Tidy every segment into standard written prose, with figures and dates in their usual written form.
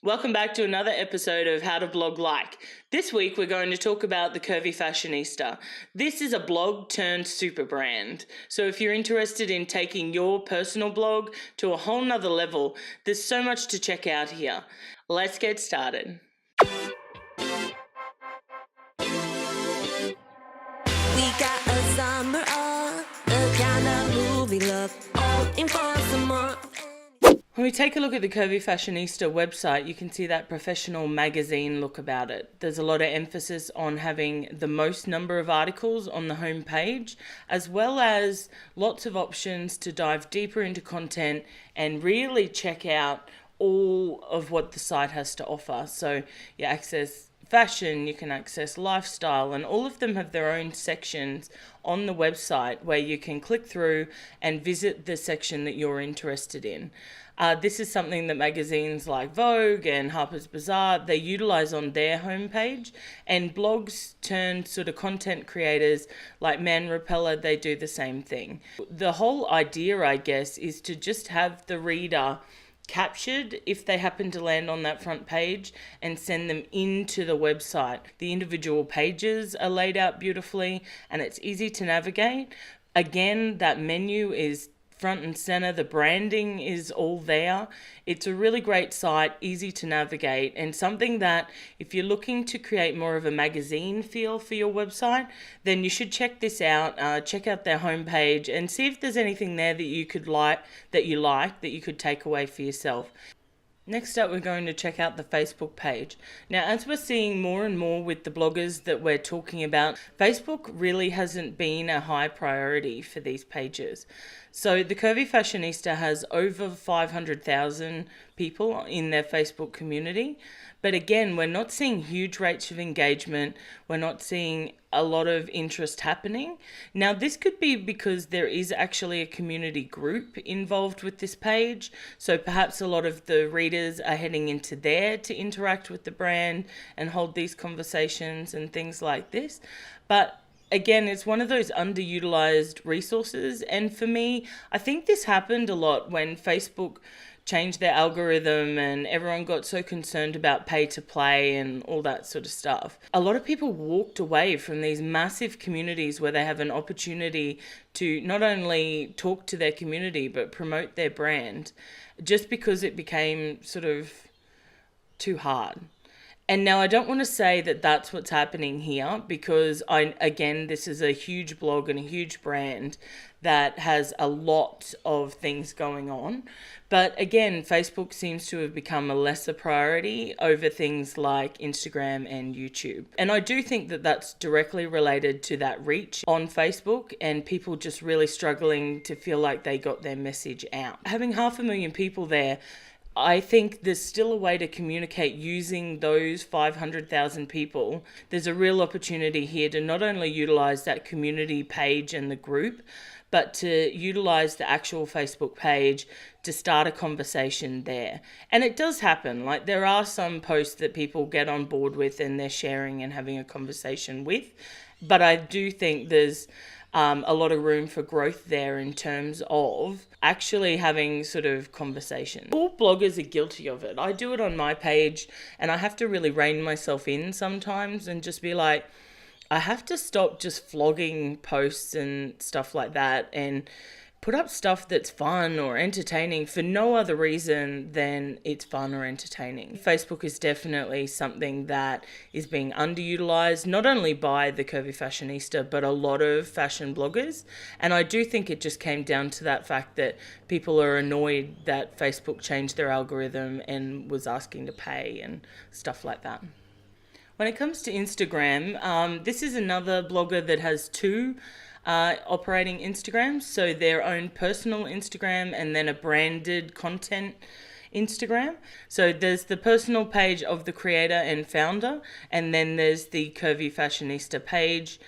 Welcome back to another episode of How to Blog Like. This week we're going to talk about the Curvy Fashionista. This is a blog turned super brand. So if you're interested in taking your personal blog to a whole nother level, there's so much to check out here. Let's get started. We got a summer of the kind of movie love, hoping for some more. When we take a look at the Curvy Fashionista website, you can see that professional magazine look about it. There's a lot of emphasis on having the most number of articles on the home page, as well as lots of options to dive deeper into content and really check out all of what the site has to offer. So you access fashion, you can access lifestyle, and all of them have their own sections on the website where you can click through and visit the section that you're interested in. This is something that magazines like Vogue and Harper's Bazaar, they utilize on their homepage, and blogs turned sort of content creators like Man Repeller, they do the same thing. The whole idea, I guess, is to just have the reader captured if they happen to land on that front page and send them into the website. The individual pages are laid out beautifully and it's easy to navigate. Again, that menu is front and center. The branding is all there. It's a really great site, easy to navigate, and something that if you're looking to create more of a magazine feel for your website, then you should check this out. Check out their homepage and see if there's anything there that you could take away for yourself. Next up, we're going to check out the Facebook page. Now, as we're seeing more and more with the bloggers that we're talking about, Facebook really hasn't been a high priority for these pages. So the Curvy Fashionista has over 500,000 people in their Facebook community. But again, we're not seeing huge rates of engagement. We're not seeing a lot of interest happening. Now, this could be because there is actually a community group involved with this page. So perhaps a lot of the readers are heading into there to interact with the brand and hold these conversations and things like this. But again, it's one of those underutilized resources. And for me, I think this happened a lot when Facebook changed their algorithm and everyone got so concerned about pay to play and all that sort of stuff. A lot of people walked away from these massive communities where they have an opportunity to not only talk to their community but promote their brand, just because it became sort of too hard. And now I don't want to say that that's what's happening here, because this is a huge blog and a huge brand that has a lot of things going on. But again, Facebook seems to have become a lesser priority over things like Instagram and YouTube. And I do think that that's directly related to that reach on Facebook and people just really struggling to feel like they got their message out. Having 500,000 people there, I think there's still a way to communicate using those 500,000 people. There's a real opportunity here to not only utilize that community page and the group, but to utilize the actual Facebook page to start a conversation there. And it does happen. Like, there are some posts that people get on board with and they're sharing and having a conversation with. But I do think there's a lot of room for growth there in terms of actually having sort of conversation. All bloggers are guilty of it. I do it on my page and I have to really rein myself in sometimes and just be like, I have to stop just flogging posts and stuff like that and put up stuff that's fun or entertaining for no other reason than it's fun or entertaining. Facebook is definitely something that is being underutilized, not only by the Curvy Fashionista, but a lot of fashion bloggers. And I do think it just came down to that fact that people are annoyed that Facebook changed their algorithm and was asking to pay and stuff like that. When it comes to Instagram, this is another blogger that has two operating Instagrams, so their own personal Instagram and then a branded content Instagram. So there's the personal page of the creator and founder, and then there's the Curvy Fashionista page.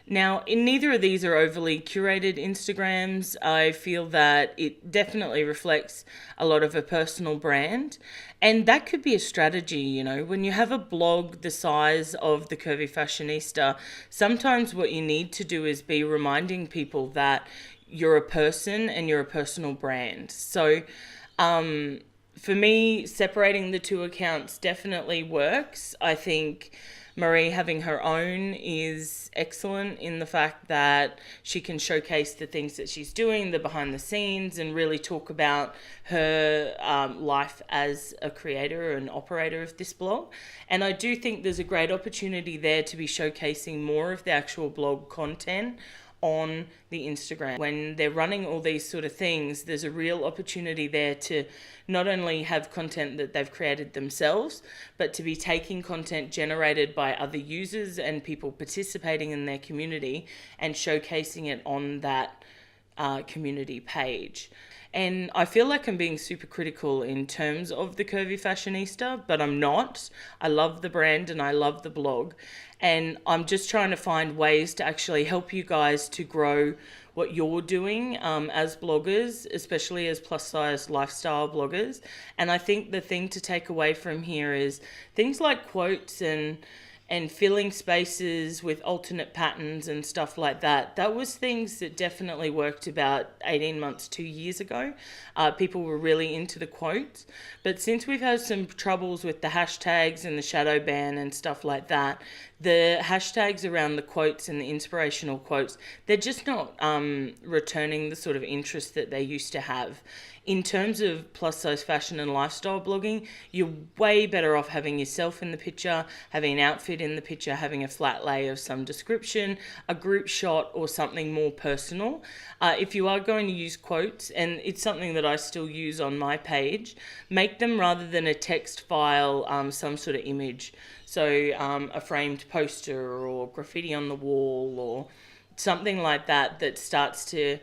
Now, in neither of these are overly curated Instagrams. I feel that it definitely reflects a lot of a personal brand. And that could be a strategy, you know, when you have a blog the size of the Curvy Fashionista, sometimes what you need to do is be reminding people that you're a person and you're a personal brand. So, For me, separating the two accounts definitely works. I think Marie having her own is excellent in the fact that she can showcase the things that she's doing, the behind the scenes, and really talk about her life as a creator and operator of this blog. And I do think there's a great opportunity there to be showcasing more of the actual blog content on the Instagram. When they're running all these sort of things, there's a real opportunity there to not only have content that they've created themselves, but to be taking content generated by other users and people participating in their community and showcasing it on that community page. And I feel like I'm being super critical in terms of the Curvy Fashionista, but I'm not. I love the brand and I love the blog. And I'm just trying to find ways to actually help you guys to grow what you're doing as bloggers, especially as plus size lifestyle bloggers. And I think the thing to take away from here is things like quotes and filling spaces with alternate patterns and stuff like that. That was things that definitely worked about 18 months, 2 years ago. People were really into the quotes. But since we've had some troubles with the hashtags and the shadow ban and stuff like that, the hashtags around the quotes and the inspirational quotes, they're just not returning the sort of interest that they used to have. In terms of plus size fashion and lifestyle blogging, you're way better off having yourself in the picture, having an outfit in the picture, having a flat lay of some description, a group shot, or something more personal. If you are going to use quotes, and it's something that I still use on my page, make them rather than a text file, some sort of image. So a framed poster or graffiti on the wall or something like that that starts to...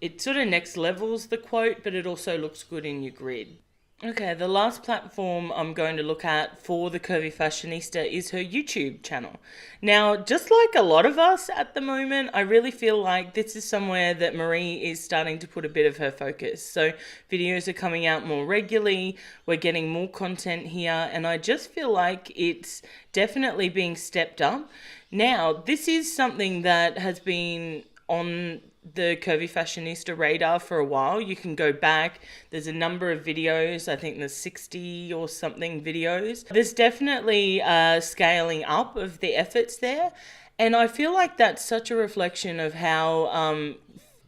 It sort of next levels the quote, but it also looks good in your grid. Okay, the last platform I'm going to look at for the Curvy Fashionista is her YouTube channel. Now, just like a lot of us at the moment, I really feel like this is somewhere that Marie is starting to put a bit of her focus. So videos are coming out more regularly, we're getting more content here, and I just feel like it's definitely being stepped up. Now, this is something that has been on the Curvy Fashionista radar for a while. You can go back. There's a number of videos. I think there's 60 or something videos. There's definitely scaling up of the efforts there. And I feel like that's such a reflection of how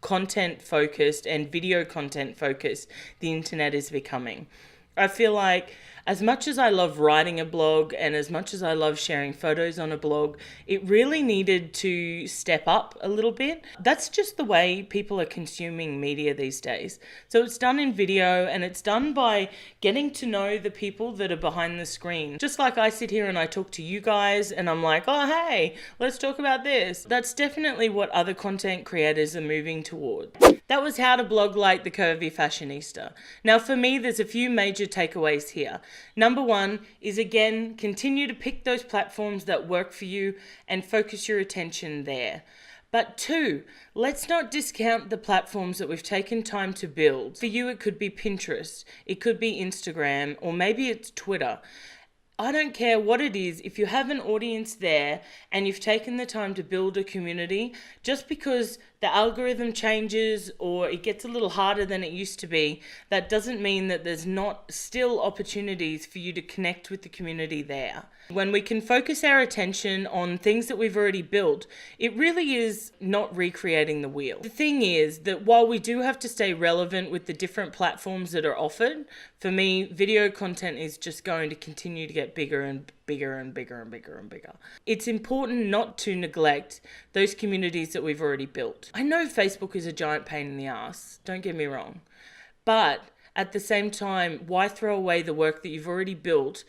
content focused and video content focused the internet is becoming. I feel like as much as I love writing a blog and as much as I love sharing photos on a blog, it really needed to step up a little bit. That's just the way people are consuming media these days. So it's done in video and it's done by getting to know the people that are behind the screen. Just like I sit here and I talk to you guys and I'm like, oh, hey, let's talk about this. That's definitely what other content creators are moving toward. That was how to blog like the Curvy Fashionista. Now for me, there's a few major takeaways here. Number one is, again, continue to pick those platforms that work for you and focus your attention there. But two, let's not discount the platforms that we've taken time to build. For you, it could be Pinterest, it could be Instagram, or maybe it's Twitter. I don't care what it is, if you have an audience there and you've taken the time to build a community, just because the algorithm changes or it gets a little harder than it used to be, that doesn't mean that there's not still opportunities for you to connect with the community there. When we can focus our attention on things that we've already built, it really is not recreating the wheel. The thing is that while we do have to stay relevant with the different platforms that are offered, for me, video content is just going to continue to get bigger and bigger and bigger and bigger and bigger. It's important not to neglect those communities that we've already built. I know Facebook is a giant pain in the ass, don't get me wrong, but at the same time, why throw away the work that you've already built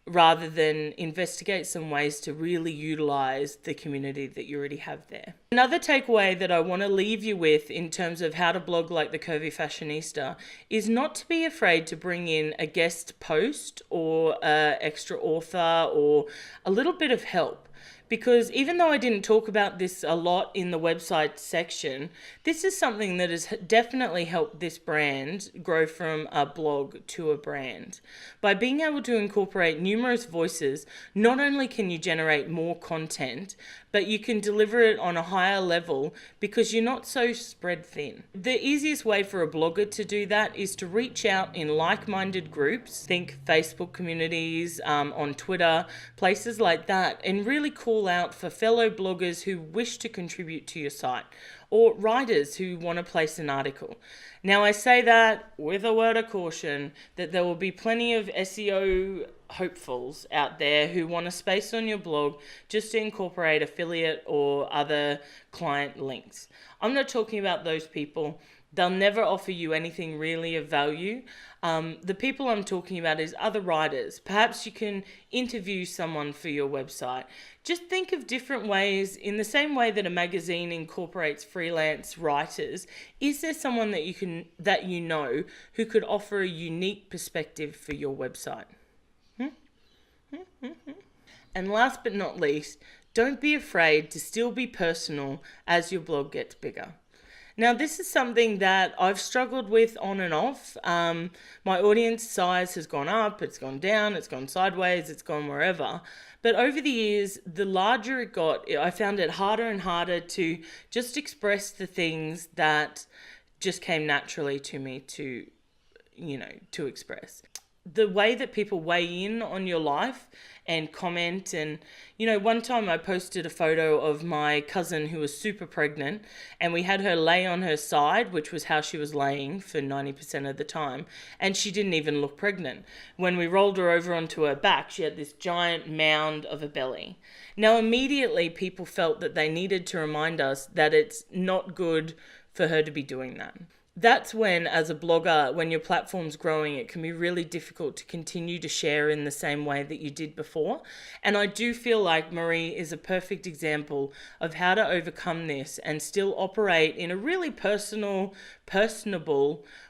rather than investigate some ways to really utilize the community that you already have there. Another takeaway that I want to leave you with in terms of how to blog like the Curvy Fashionista is not to be afraid to bring in a guest post or an extra author or a little bit of help. Because even though I didn't talk about this a lot in the website section, this is something that has definitely helped this brand grow from a blog to a brand. By being able to incorporate numerous voices, not only can you generate more content, but you can deliver it on a higher level because you're not so spread thin. The easiest way for a blogger to do that is to reach out in like-minded groups, think Facebook communities, on Twitter, places like that, and really call out for fellow bloggers who wish to contribute to your site, or writers who want to place an article. Now, I say that with a word of caution that there will be plenty of SEO hopefuls out there who want a space on your blog just to incorporate affiliate or other client links. I'm not talking about those people. They'll never offer you anything really of value. The people I'm talking about is other writers. Perhaps you can interview someone for your website. Just think of different ways, in the same way that a magazine incorporates freelance writers. Is there someone that you know who could offer a unique perspective for your website? And last but not least, don't be afraid to still be personal as your blog gets bigger. Now, this is something that I've struggled with on and off. My audience size has gone up, it's gone down, it's gone sideways, it's gone wherever. But over the years, the larger it got, I found it harder and harder to just express the things that just came naturally to me to express. The way that people weigh in on your life and comment, and one time I posted a photo of my cousin who was super pregnant, and we had her lay on her side, which was how she was laying for 90% of the time, and she didn't even look pregnant. When we rolled her over onto her back, she had this giant mound of a belly. Now, immediately people felt that they needed to remind us that it's not good for her to be doing that. That's when, as a blogger, when your platform's growing, it can be really difficult to continue to share in the same way that you did before. And I do feel like Marie is a perfect example of how to overcome this and still operate in a really personable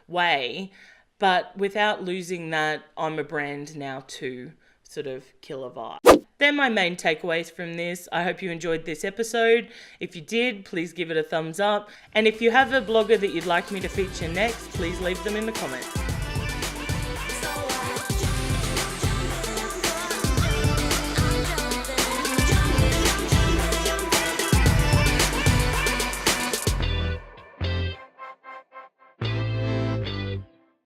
way, but without losing that I'm a brand now too sort of killer vibe. They're my main takeaways from this. I hope you enjoyed this episode. If you did, please give it a thumbs up. And if you have a blogger that you'd like me to feature next, please leave them in the comments.